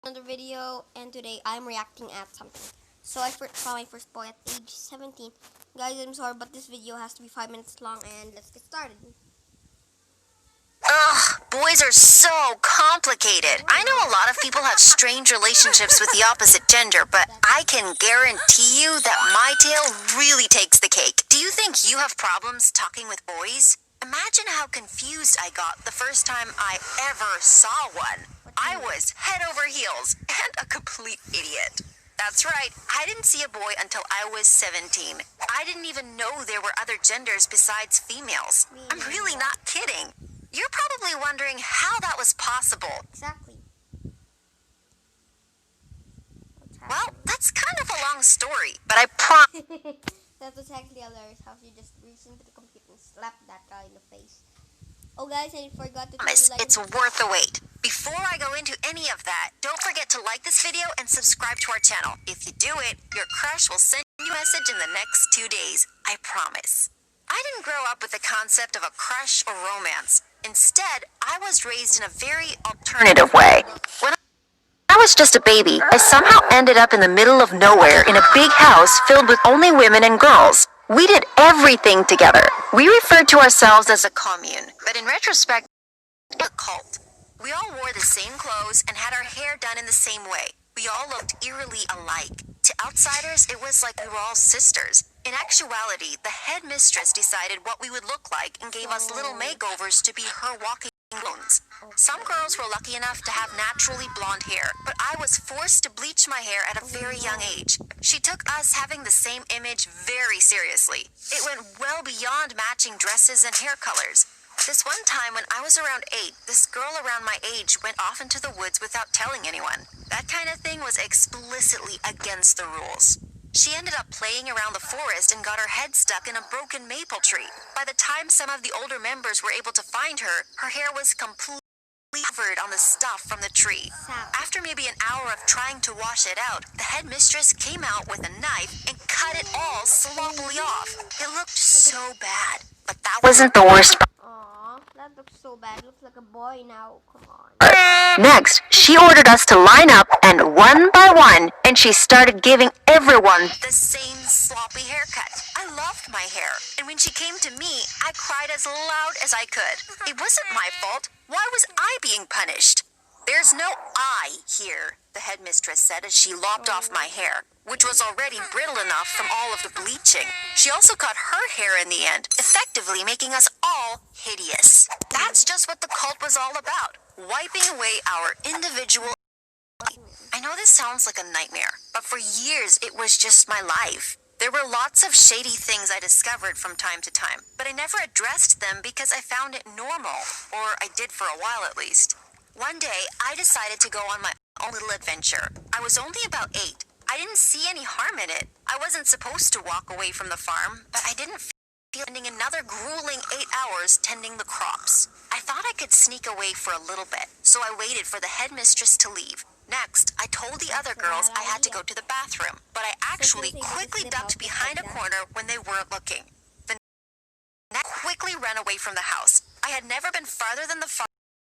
Another video, and today I'm reacting at something. So I saw my first boy at age 17. Guys, I'm sorry, but this video has to be 5 minutes long, and let's get started. Ugh, boys are so complicated. I know a lot of people have strange relationships with the opposite gender, but I can guarantee you that my tale really takes the cake. Do you think you have problems talking with boys? Imagine how confused I got the first time I ever saw one. I was head over heels and a complete idiot. That's right, I didn't see a boy until I was 17. I didn't even know there were other genders besides females. I'm really not kidding. You're probably wondering how that was possible. Exactly. Well, that's kind of a long story, but I promise. That was actually hilarious how she just reached into the computer and slapped that guy in the face. Oh guys, I forgot to It's worth the wait. Before I go into any of that, don't forget to like this video and subscribe to our channel. If you do it, your crush will send you a message in the next 2 days. I promise. I didn't grow up with the concept of a crush or romance. Instead, I was raised in a very alternative way. When I was just a baby, I somehow ended up in the middle of nowhere in a big house filled with only women and girls. We did everything together. We referred to ourselves as a commune, but in retrospect, a cult. We all wore the same clothes and had our hair done in the same way. We all looked eerily alike. To outsiders, it was like we were all sisters. In actuality, the headmistress decided what we would look like and gave us little makeovers to be her walking bones. Some girls were lucky enough to have naturally blonde hair, but I was forced to bleach my hair at a very young age. She took us having the same image very seriously. It went well beyond matching dresses and hair colors. This one time when I was around 8, this girl around my age went off into the woods without telling anyone. That kind of thing was explicitly against the rules. She ended up playing around the forest and got her head stuck in a broken maple tree. By the time some of the older members were able to find her, her hair was completely covered on the stuff from the tree. After maybe an hour of trying to wash it out, the headmistress came out with a knife and cut it all sloppily off. It looked so bad, but that wasn't the worst part. Aww, that looks so bad. Looks like a boy now. Come on. Next, she ordered us to line up, and one by one, and she started giving everyone the same sloppy haircut. I loved my hair, and when she came to me, I cried as loud as I could. It wasn't my fault. Why was I being punished? There's no I here, the headmistress said as she lopped off my hair, which was already brittle enough from all of the bleaching. She also cut her hair in the end, effectively making us all hideous. That's just what the cult was all about, wiping away our individual. I know this sounds like a nightmare, but for years it was just my life. There were lots of shady things I discovered from time to time, but I never addressed them because I found it normal, or I did for a while at least. One day, I decided to go on my own little adventure. I was only about 8. I didn't see any harm in it. I wasn't supposed to walk away from the farm, but I didn't feel spending another grueling 8 hours tending the crops. I thought I could sneak away for a little bit, so I waited for the headmistress to leave. Next, I told the other girls I had to go to the bathroom, but I actually quickly ducked behind a corner when they weren't looking. The next quickly ran away from the house. I had never been farther than the farm.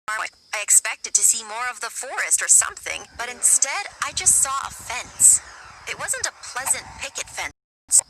I expected to see more of the forest or something, but instead I just saw a fence. It wasn't a pleasant picket fence.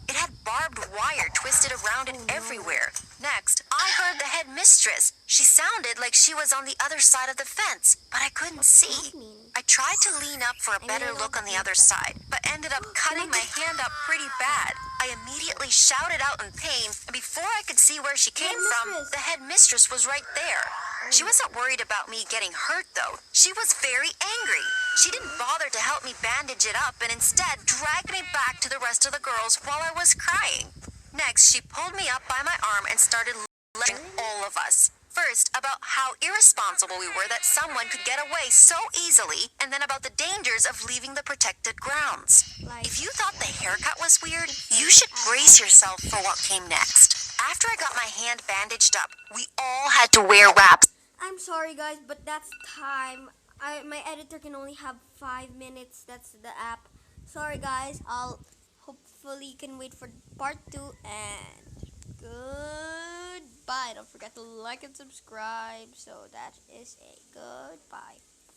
It had barbed wire twisted around it everywhere. Next, I heard the headmistress. She sounded like she was on the other side of the fence, but I couldn't see. I tried to lean up for a better look on the other side, but ended up cutting my hand up pretty bad. I immediately shouted out in pain, and before I could see where she came from, the headmistress was right there. She wasn't worried about me getting hurt, though. She was very angry. She didn't bother to help me bandage it up and instead dragged me back to the rest of the girls while I was crying. Next, she pulled me up by my arm and started lecturing all of us. First, about how irresponsible we were that someone could get away so easily, and then about the dangers of leaving the protected grounds. If you thought the haircut was weird, you should brace yourself for what came next. After I got my hand bandaged up, we all had to wear wraps. I'm sorry guys, but that's time. My editor can only have 5 minutes. That's the app. Sorry guys. I'll hopefully can wait for part 2 and goodbye. Don't forget to like and subscribe. So that is a goodbye.